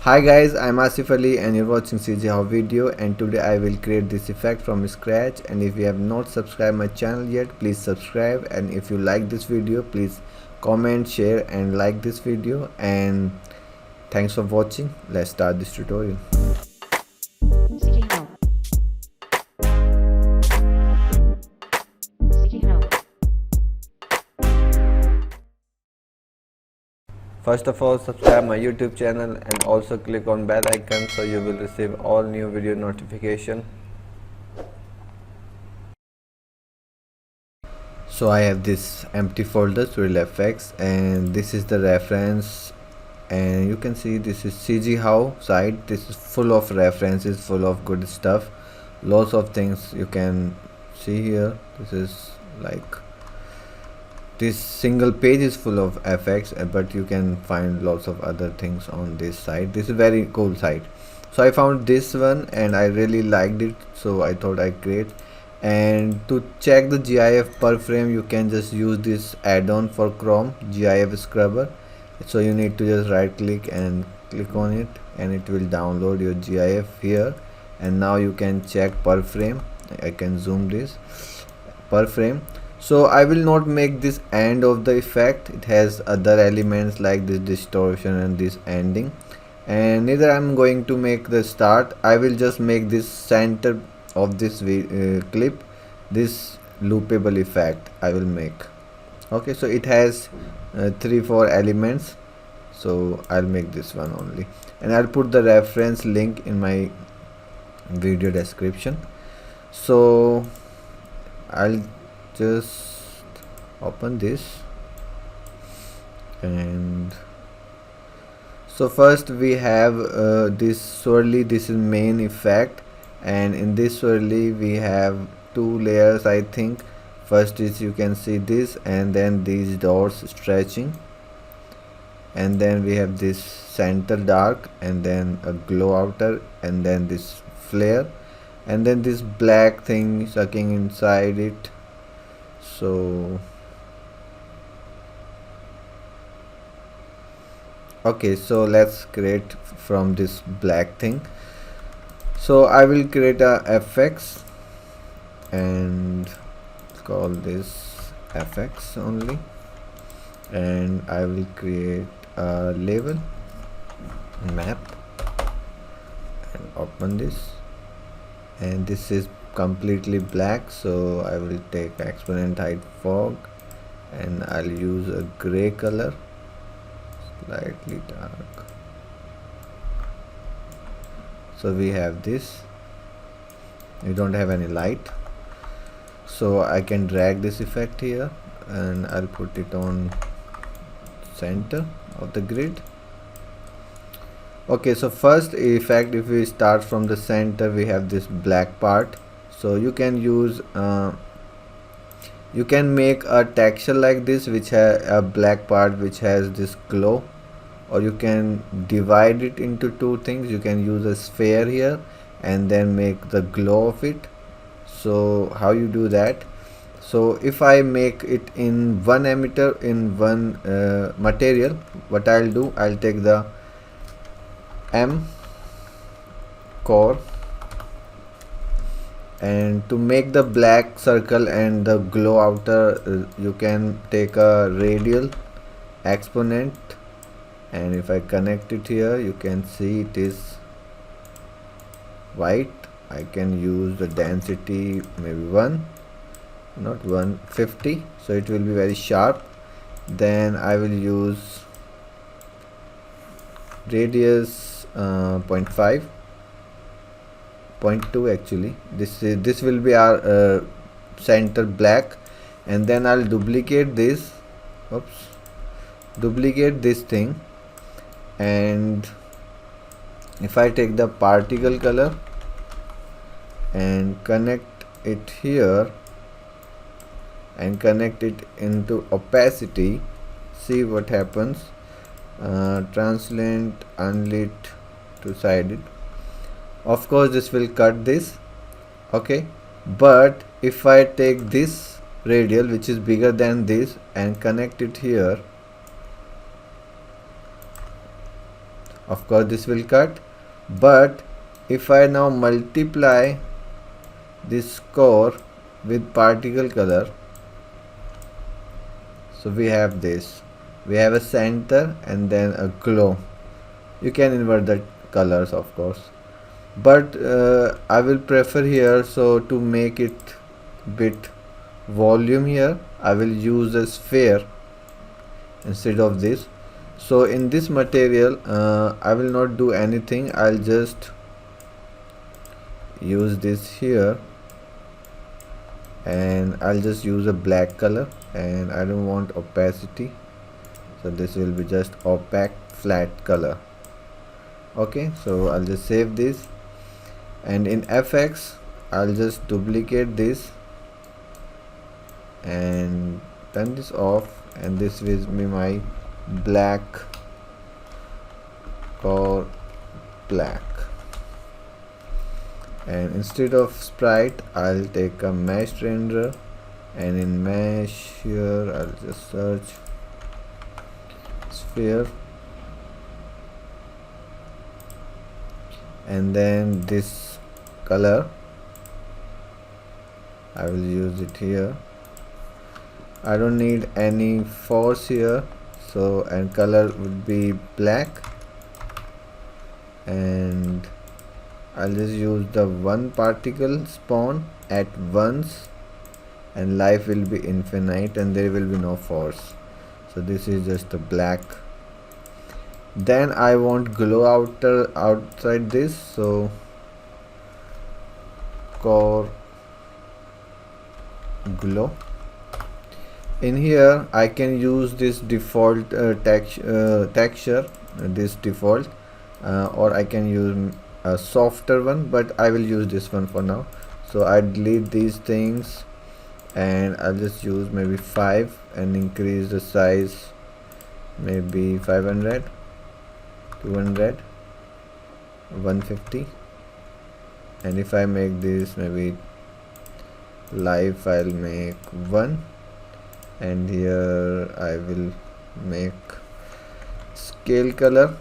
Hi guys, I'm Asif Ali and you're watching CGHOW video, and today I will create this effect from scratch. And if you have not subscribed my channel yet, please subscribe, and if you like this video, please comment, share and like this video. And thanks for watching. Let's start this tutorial. First of all, subscribe my YouTube channel and also click on bell icon so you will receive all new video notification. So I have this empty folder SwirlFX, and this is the reference, and you can see this is CGHOW site. This is full of references, full of good stuff, lots of things you can see here. This is like this single page is full of fx, but you can find lots of other things on this site. This is very cool site. So I found this one and I really liked it, so I thought I create. And to check the GIF per frame, you can just use this add-on for Chrome, GIF scrubber. So you need to just right click and click on it, and it will download your GIF here. And now you can check per frame. I can zoom this per frame. So I will not make this end of the effect. It has other elements like this distortion and this ending, and neither I'm going to make the start. I will just make this center of this clip, this loopable effect I will make. Okay, so it has 3-4 elements, so I'll make this one only, and I'll put the reference link in my video description. So I'll just open this, and so first we have this swirly. This is main effect, and in this swirly we have 2 layers, I think. First is, you can see this, and then these dots stretching, and then we have this center dark, and then a glow outer, and then this flare, and then this black thing sucking inside it. So okay, so let's create from this black thing. So I will create a fx and call this fx only, and I will create a label map and open this, and this is completely black, so I will take exponent height fog, and I'll use a gray color, slightly dark. So we have this. We don't have any light, so I can drag this effect here, and I'll put it on center of the grid. Okay, so first effect, if we start from the center, we have this black part. So you can use you can make a texture like this, which has a black part which has this glow, or you can divide it into 2 things. You can use a sphere here and then make the glow of it. So how you do that? So if I make it in one emitter, in one material, what I'll do, I'll take the M core, and to make the black circle and the glow outer, you can take a radial exponent, and if I connect it here, you can see it is white. I can use the density maybe 1, not 150, so it will be very sharp. Then I will use radius 0.5, 0.2 actually. This will be our center black, and then I'll duplicate this. Oops, duplicate this thing, and if I take the particle color and connect it here and connect it into opacity, see what happens. Translucent, unlit, two-sided. Of course this will cut this, okay, but if I take this radial, which is bigger than this, and connect it here, Of course this will cut, but if I now multiply this core with particle color, so we have this, we have a center and then a glow. You can invert the colors of course, but I will prefer here, so to make it bit volume here, I will use a sphere instead of this. So in this material I will not do anything, I'll just use this here and I'll just use a black color, and I don't want opacity, so this will be just opaque flat color. Okay, so I'll just save this, and in FX I'll just duplicate this and turn this off, and this will be my black core black. And instead of sprite I'll take a mesh renderer, and in mesh here I'll just search sphere, and then this color I will use it here. I don't need any force here, so, and color would be black, and I'll just use the one particle spawn at once, and life will be infinite and there will be no force. So this is just a black. Then I want glow outside this, so core glow. In here I can use this default texture, this default, or I can use a softer one, but I will use this one for now. So I delete these things and I'll just use maybe 5 and increase the size maybe 500, 200, 150, and if I make this maybe live, I'll make 1, and here I will make scale color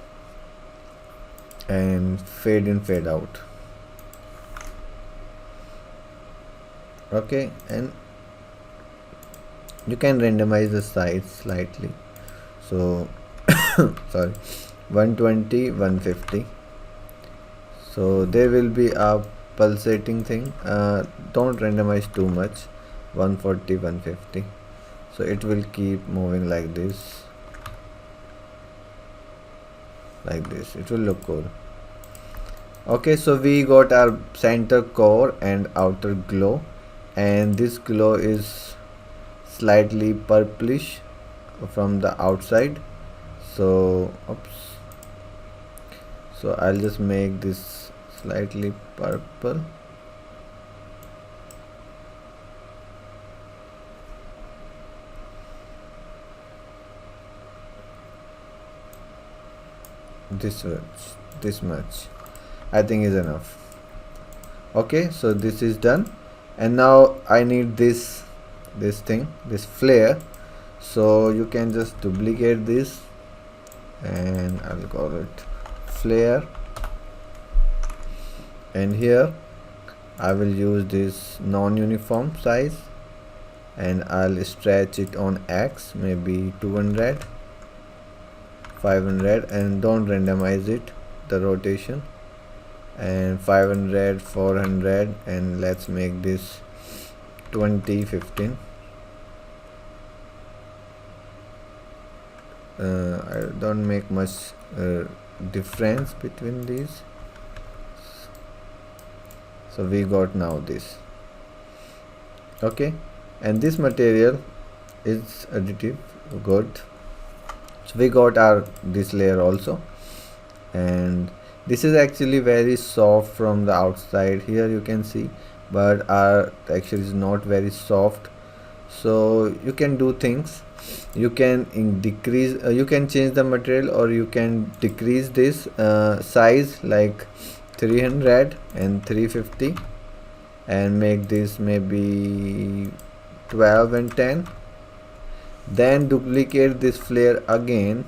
and fade in, fade out. Okay, and you can randomize the size slightly, so sorry, 120, 150. So there will be a pulsating thing, don't randomize too much, 140, 150. So it will keep moving like this, it will look cool. Okay, so we got our center core and outer glow, and this glow is slightly purplish from the outside. So oops, so I'll just make this slightly purple. This much I think is enough. Okay, so this is done, and now I need this thing, this flare. So you can just duplicate this and I'll call it flare, and here I will use this non-uniform size and I'll stretch it on X maybe 200, 500, and don't randomize it, the rotation, and 500, 400, and let's make this 20, 15. I don't make much difference between these. So we got now this. Okay, and this material is additive, good. So we got our this layer also, and this is actually very soft from the outside, here you can see, but our texture is not very soft. So you can do things, you can decrease, you can change the material, or you can decrease this size like 300 and 350, and make this maybe 12 and 10. Then duplicate this flare again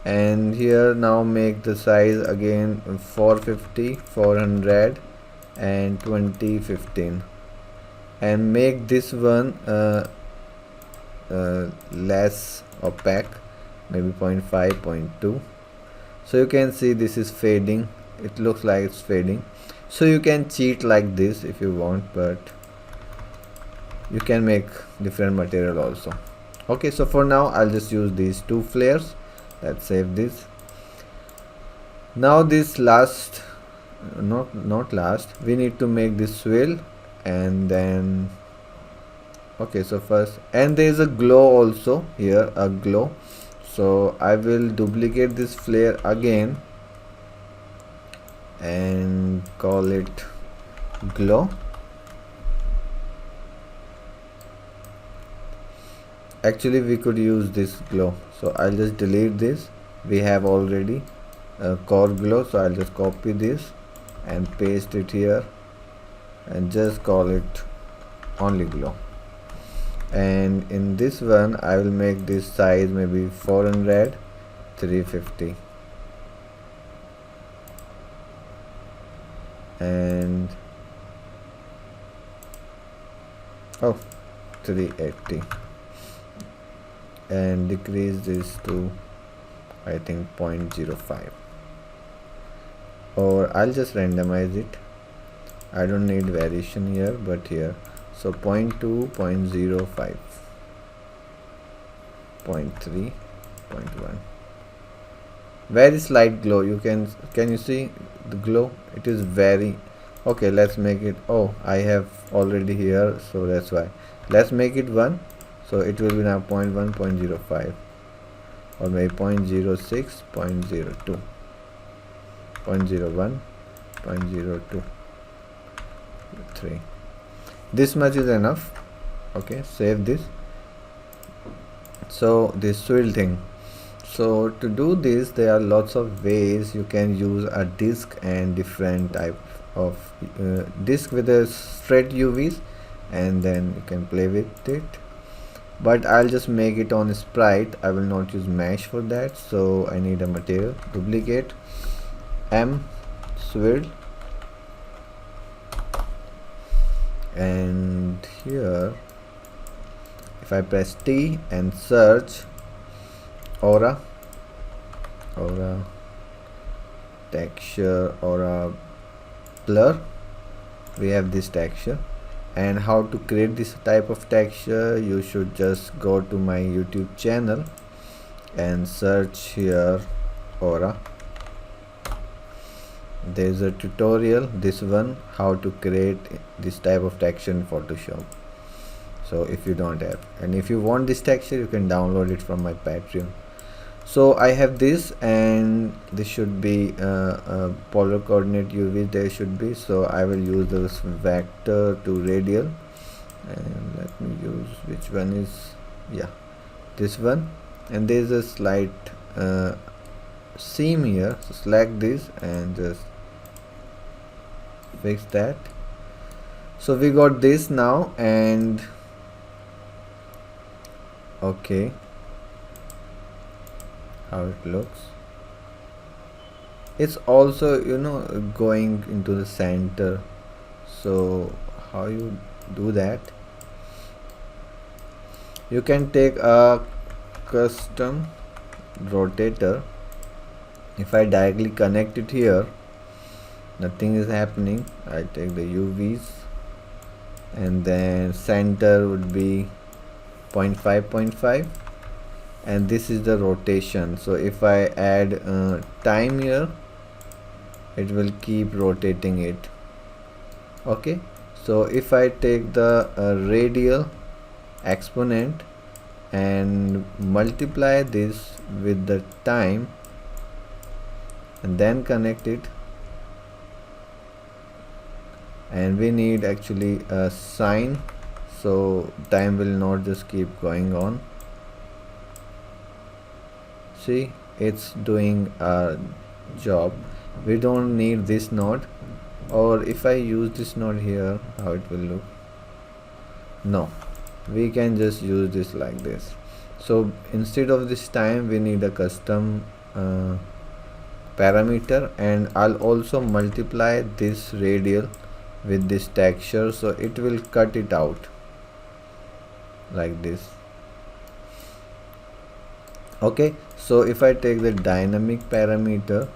And here now make the size again 450, 400 and 2015, and make this one less opaque, maybe 0.5, 0.2. So you can see this is fading, it looks like it's fading. So you can cheat like this if you want, but you can make different material also. Okay, so for now I'll just use these two flares. Let's save this. Now this last, not last, we need to make this swirl, and then okay, so first, and there is a glow also here, a glow. So I will duplicate this flare again and call it glow. Actually we could use this glow, so I'll just delete this. We have already a core glow, so I'll just copy this and paste it here and just call it only glow. And in this one I will make this size maybe 400, 350 and 380, and decrease this to I think 0.05, or I'll just randomize it. I don't need variation here, but here, so 0.2, 0.05, 0.3, 0.1. Very slight glow. Can you see the glow? It is very okay. Let's make it, oh, I have already here, so that's why. Let's make it 1, so it will be now 0.1, 0.05, or maybe 0.06, 0.02, 0.01, 0.02, 3. This much is enough. Okay, save this. So this swirl thing, so to do this there are lots of ways. You can use a disc and different type of disc with a straight UVs, and then you can play with it, but I'll just make it on sprite. I will not use mesh for that, so I need a material. Duplicate M swirl, and here if I press T and search aura, texture, aura blur, we have this texture. And how to create this type of texture, you should just go to my YouTube channel and search here aura. There's a tutorial, this one, how to create this type of texture in Photoshop. So if you don't have, and if you want this texture, you can download it from my Patreon. So I have this, and this should be polar coordinate UV, there should be. So I will use this vector to radial, and let me use, which one is, yeah, this one. And there is a slight seam here, so select this and just fix that. So we got this now, and okay, how it looks. It's also, going into the center. So how you do that? You can take a custom rotator. If I directly connect it here, nothing is happening. I take the UVs, and then center would be 0.5, 0.5, and this is the rotation. So if I add time here, it will keep rotating it. Okay, so if I take the radial exponent and multiply this with the time and then connect it, and we need actually a sine, so time will not just keep going on. See, it's doing a job. We don't need this node, or if I use this node here, how it will look? No, we can just use this like this. So instead of this time, we need a custom uh, parameter, and I'll also multiply this radial with this texture, so it will cut it out like this. Okay, so if I take the dynamic parameter,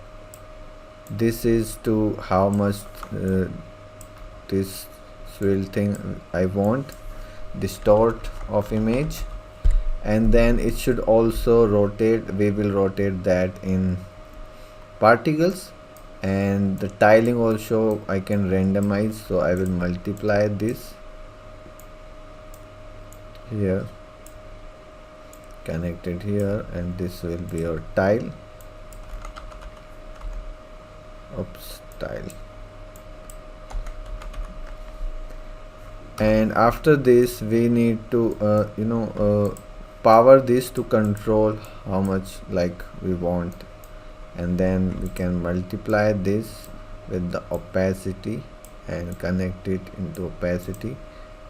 this is to how much this swirl thing I want, distort of image, and then it should also rotate. We will rotate that in particles, and the tiling also I can randomize, so I will multiply this here, connect it here, and this will be your tile. Oops, tile. And after this we need to power this to control how much like we want, and then we can multiply this with the opacity and connect it into opacity,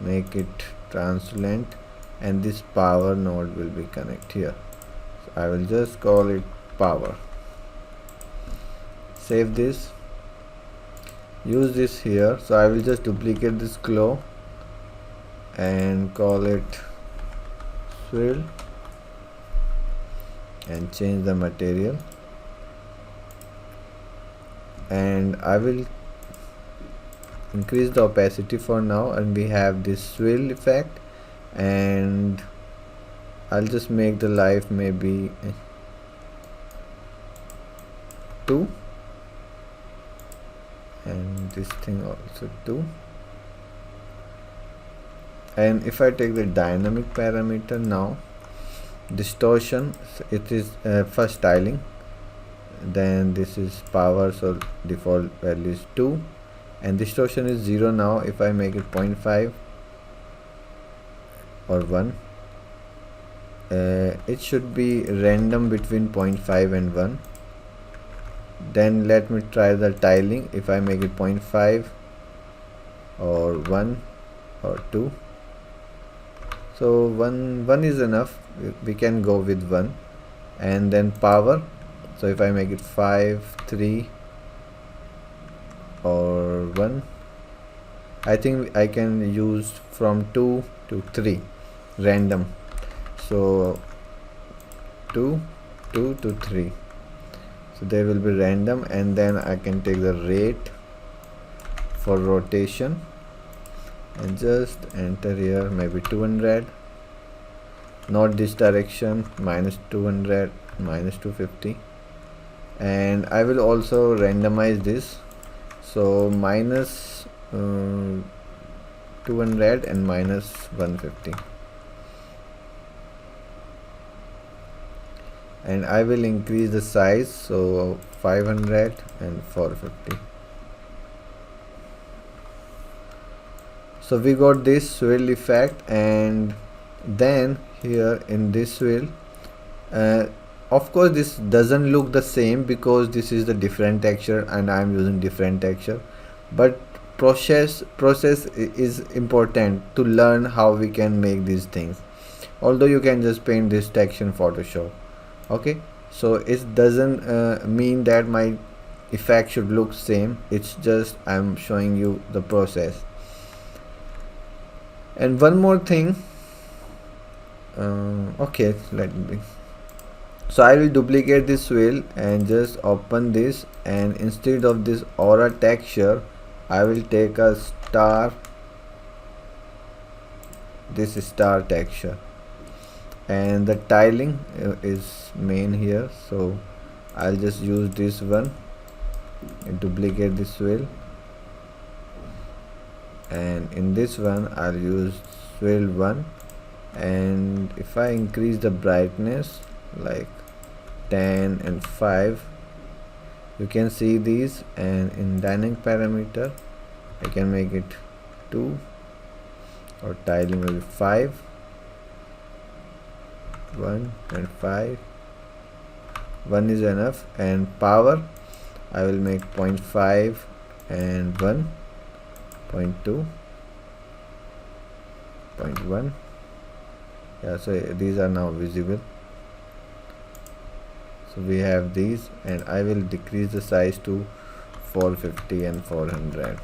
make it translucent, and this power node will be connect here. So I will just call it power. Save this, use this here. So I will just duplicate this glow and call it swirl and change the material, and I will increase the opacity for now, and we have this swirl effect, and I'll just make the life maybe 2, and this thing also 2. And if I take the dynamic parameter now, distortion, it is first tiling, then this is power, so default value is 2, and distortion is 0 now. If I make it 0.5 or 1, it should be random between 0.5 and 1. Then let me try the tiling. If I make it 0.5 or 1 or 2, so 1 is enough, we can go with 1. And then power, so if I make it 5, 3 or 1, I think I can use from 2 to 3 random, so 2 to 3, so they will be random. And then I can take the rate for rotation and just enter here maybe 200, not this direction, minus 200, minus 250, and I will also randomize this, so minus 200 and minus 150, and I will increase the size, so 500 and 450. So we got this swirl effect, and then here in this swirl, of course this doesn't look the same because this is the different texture and I am using different texture, but process is important to learn how we can make these things, although you can just paint this texture in Photoshop. Okay, so it doesn't mean that my effect should look same, it's just I'm showing you the process. And one more thing, okay, let me, so I will duplicate this swirl and just open this, and instead of this aura texture I will take a star, this star texture, and the tiling is main here, so I'll just use this one and duplicate this swirl, and in this one I'll use swirl 1, and if I increase the brightness like 10 and 5, you can see these, and in dynamic parameter I can make it 2, or tiling will be 5, 1 and 5, 1 is enough, and power I will make 0.5 and 1, 0.2, 0.1. Yeah, so these are now visible, So we have these, and I will decrease the size to 450 and 400.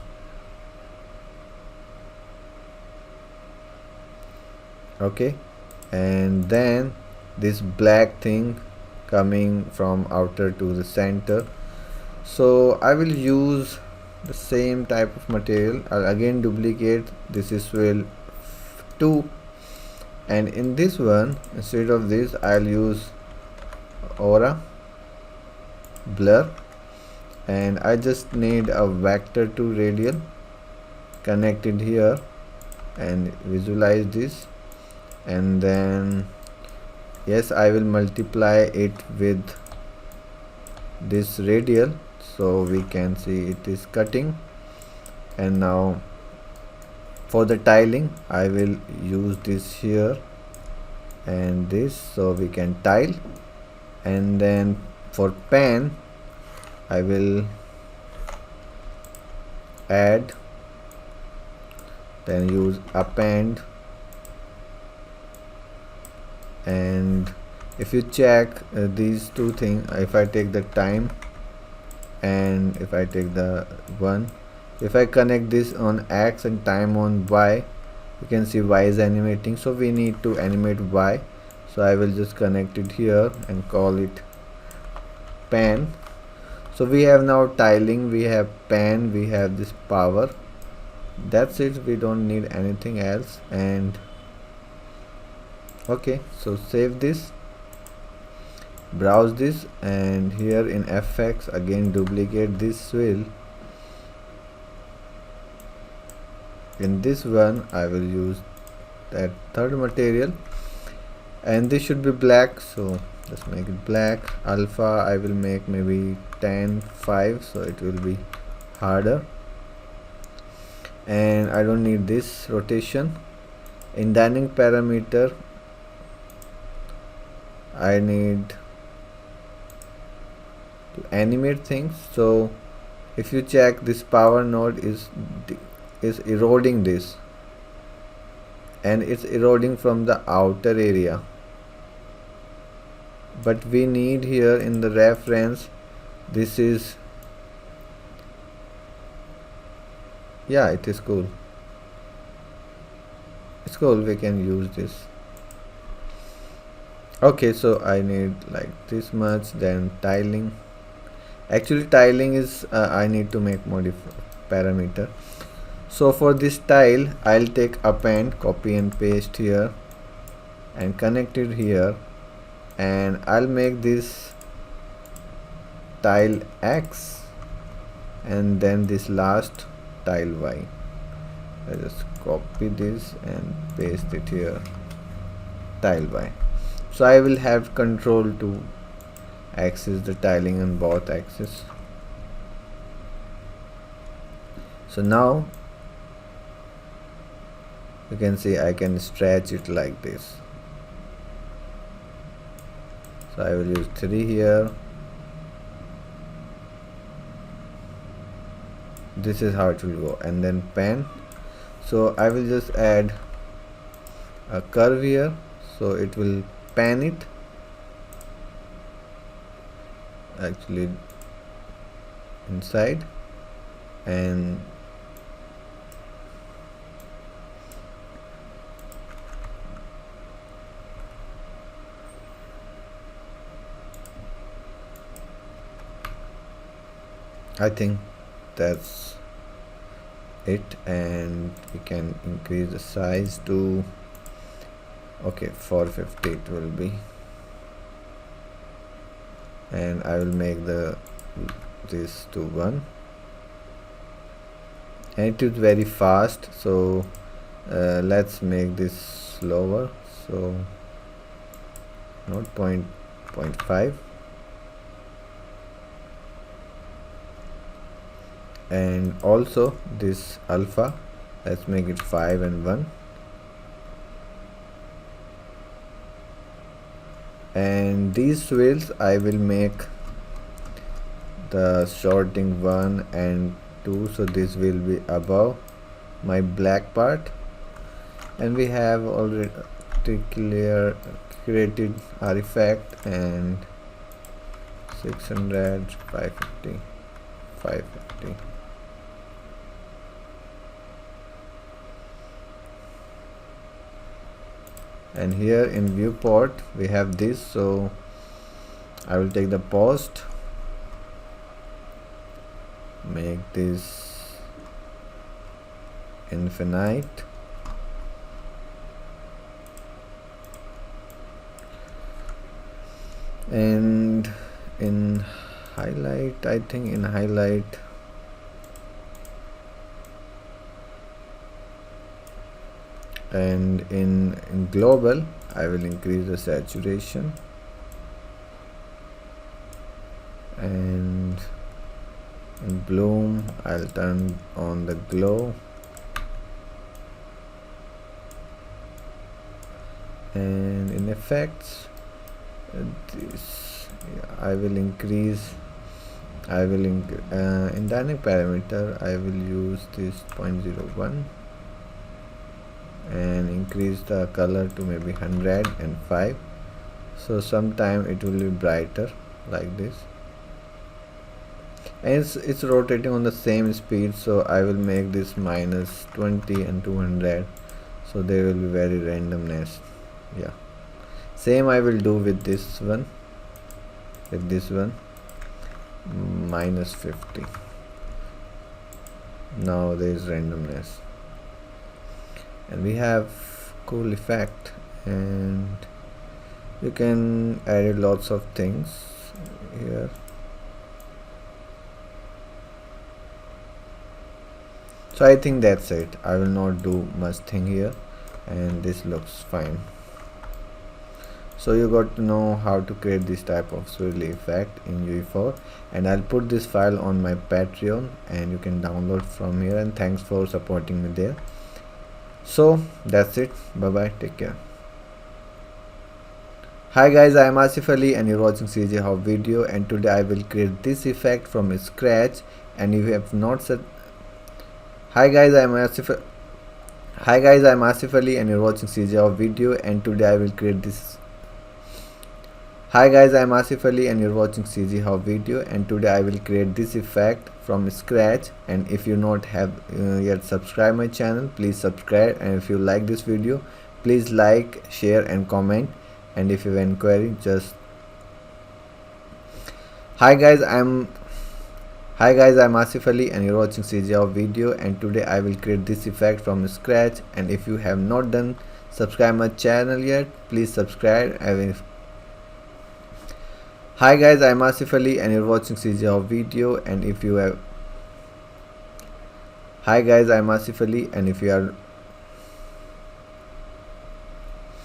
Okay, and then this black thing coming from outer to the center. So I will use the same type of material. I'll again duplicate. This is Swirl 2, and in this one, instead of this, I'll use aura blur, and I just need a vector to radial connected here, and visualize this, and then yes, I will multiply it with this radial so we can see it is cutting. And now for the tiling, I will use this here and this so we can tile. And then for pan, I will add, then use append, and if you check these two things, if I take the time and if I take the one, if I connect this on X and time on Y, you can see Y is animating, so we need to animate Y. So I will just connect it here and call it pan. So we have now tiling, we have pan, we have this power. That's it, we don't need anything else. And okay, so save this, browse this, and here in FX again duplicate this swirl. In this one I will use that third material, and this should be black, so let's make it black. Alpha I will make maybe 10.5, so it will be harder, and I don't need this rotation. In dynamic parameter I need to animate things. So if you check, this power node is eroding this, and it's eroding from the outer area, but we need here in the reference, this is, yeah, it is cool, it's cool, we can use this. Okay, so I need like this much. Then tiling, actually tiling is I need to make parameter. So for this tile, I'll take append, copy and paste here and connect it here, and I'll make this tile X and then this last tile Y. I just copy this and paste it here, tile Y. So I will have control to access the tiling on both axes. So now you can see I can stretch it like this. So I will use 3 here. This is how it will go, and then pan. So I will just add a curve here, so it will pan it, actually inside, and I think that's it, and we can increase the size to, okay, 450 it will be, and I will make this to 1, and it is very fast, so let's make this slower, so not 0.5, and also this alpha, let's make it 5 and 1, and these swirls I will make the sorting 1 and 2, so this will be above my black part, and we have already created artifact, and 600, 550, 550. And here in viewport we have this, so I will take the post, make this infinite, and in highlight, I think in highlight and in global I will increase the saturation, and in bloom I'll turn on the glow, and in effects this I will increase, in dynamic parameter I will use this 0.01 and increase the color to maybe 105, so sometime it will be brighter like this, and it's rotating on the same speed, so I will make this -20 and 200, so there will be very randomness. Yeah, same I will do with this one, -50. Now there is randomness, and we have cool effect, and you can add lots of things here. So I think that's it. I will not do much thing here, and this looks fine. So you got to know how to create this type of swirl effect in UE4, and I'll put this file on my Patreon and you can download from here, and thanks for supporting me there. So that's it. Bye bye, take care. Hi guys, I am Asif Ali and you're watching CGHOW video, and today I will create this effect from scratch. And if you have not said Hi guys, I am Asif Ali and you're watching CGHOW video, and today I will create this Hi guys, I am Asif Ali and you're watching CGHOW video, and today I will create this effect from scratch. And if you not have yet subscribed my channel, please subscribe, and if you like this video, please like, share and comment, and if you have inquiry just Hi guys, I'm Asif Ali and you're watching CGHOW video, and today I will create this effect from scratch. And if you have not done subscribe my channel yet, please subscribe. Hi guys, I'm Asif Ali and you're watching CGHOW video, and if you have Hi guys, I'm Asif Ali and if you are